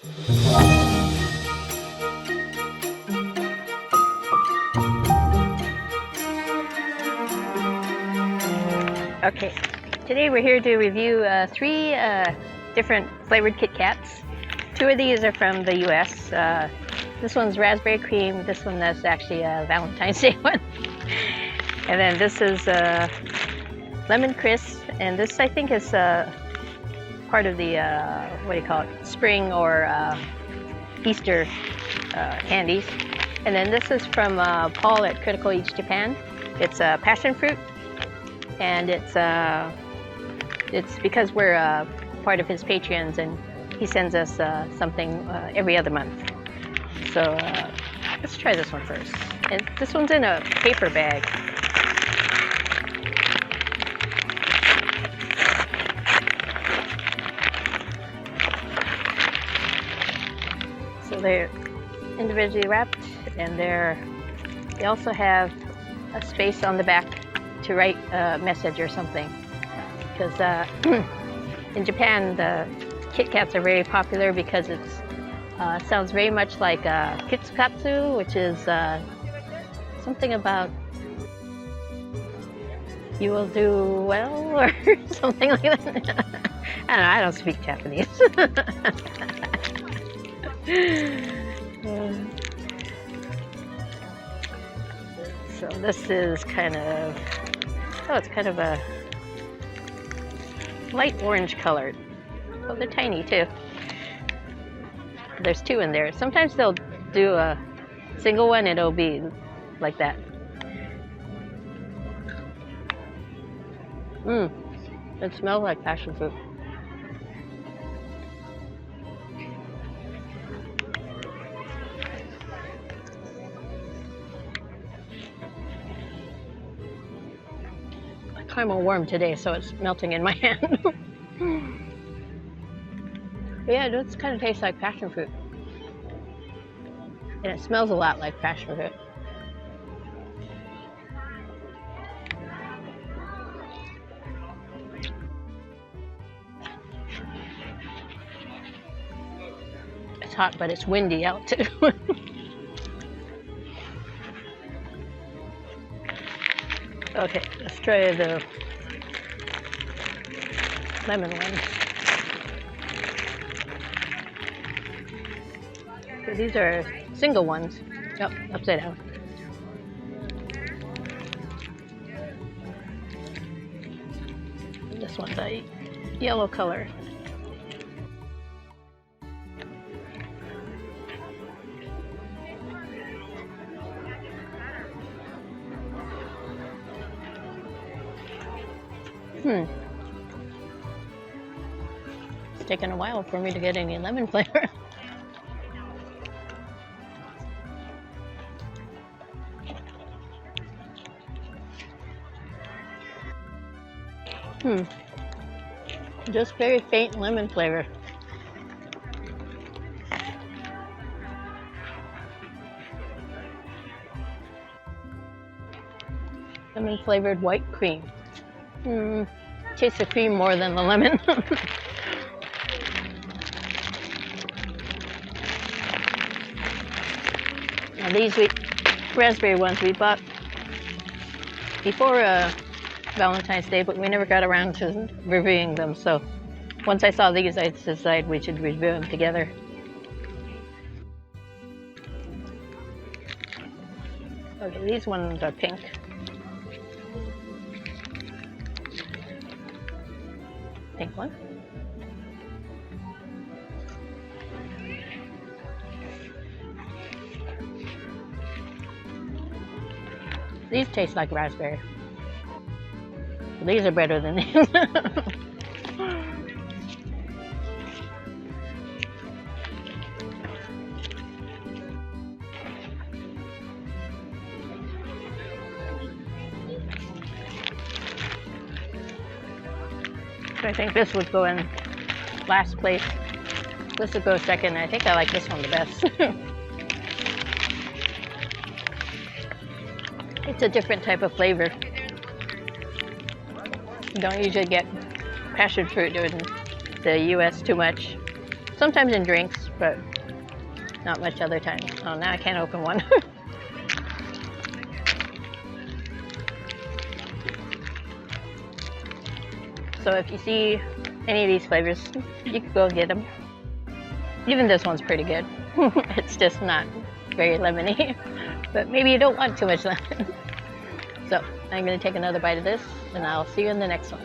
Okay, today we're here to review three different flavored Kit Kats. Two of these are from the US. This one's raspberry cream. This one that's actually a Valentine's Day one. And then this is lemon crisp. And this I think is part of the, what do you call it, spring or Easter candies. And then this is from Paul at Critical Eats Japan. It's passion fruit. And it's because we're part of his Patreons, and he sends us something every other month. So let's try this one first. And this one's in a paper bag. So they're individually wrapped, and they also have a space on the back to write a message or something, because in Japan the Kit Kats are very popular because it sounds very much like kitsukatsu, which is something about you will do well or something like that. I don't know, I don't speak Japanese. So this is kind of, it's kind of a light orange colored. Oh, they're tiny too. There's two in there. Sometimes they'll do a single one and it'll be like that. It smells like passion fruit. Caramel warm today, so it's melting in my hand. Yeah, it does kind of taste like passion fruit. And it smells a lot like passion fruit. It's hot, but it's windy out too. Okay, let's try the lemon one. So these are single ones. Oh, upside down. This one's a yellow color. It's taken a while for me to get any lemon flavor. Just very faint lemon flavor. Lemon flavored white cream. Tastes the cream more than the lemon. Now these raspberry ones we bought before Valentine's Day, but we never got around to reviewing them. So once I saw these, I decided we should review them together. Okay, these ones are pink. Pink one. These taste like raspberry. These are better than these. I think this would go in last place. This would go second. I think I like this one the best. It's a different type of flavor. You don't usually get passion fruit in the US too much. Sometimes in drinks, but not much other time. Oh, now I can't open one. So if you see any of these flavors, you can go get them. Even this one's pretty good. It's just not very lemony, but maybe you don't want too much lemon. So I'm gonna take another bite of this, and I'll see you in the next one.